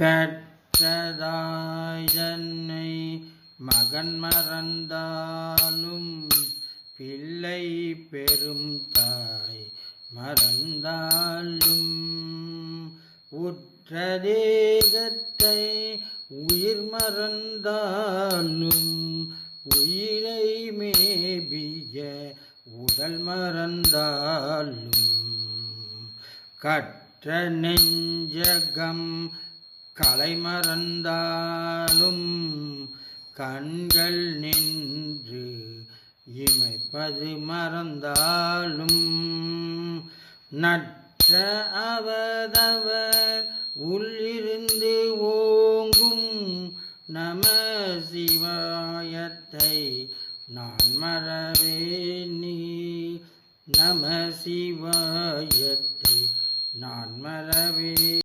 பெற்றதாய் தன்னை மகன் மறந்தாலும் பிள்ளை பெரும் தாய் மறந்தாலும் உற்ற தேகத்தை உயிர் மறந்தாலும் உயிரை மேபிய உடல் மறந்தாலும் கற்ற நெஞ்சகம் கலை மறந்தாலும் கண்கள் நின்று இமைப்பது மறந்தாலும் நற்ற அவதவர் உள்ளிருந்து ஓங்கும் நம சிவாயத்தை நான் மறவேனே நம சிவாயத்தை நான் மறவே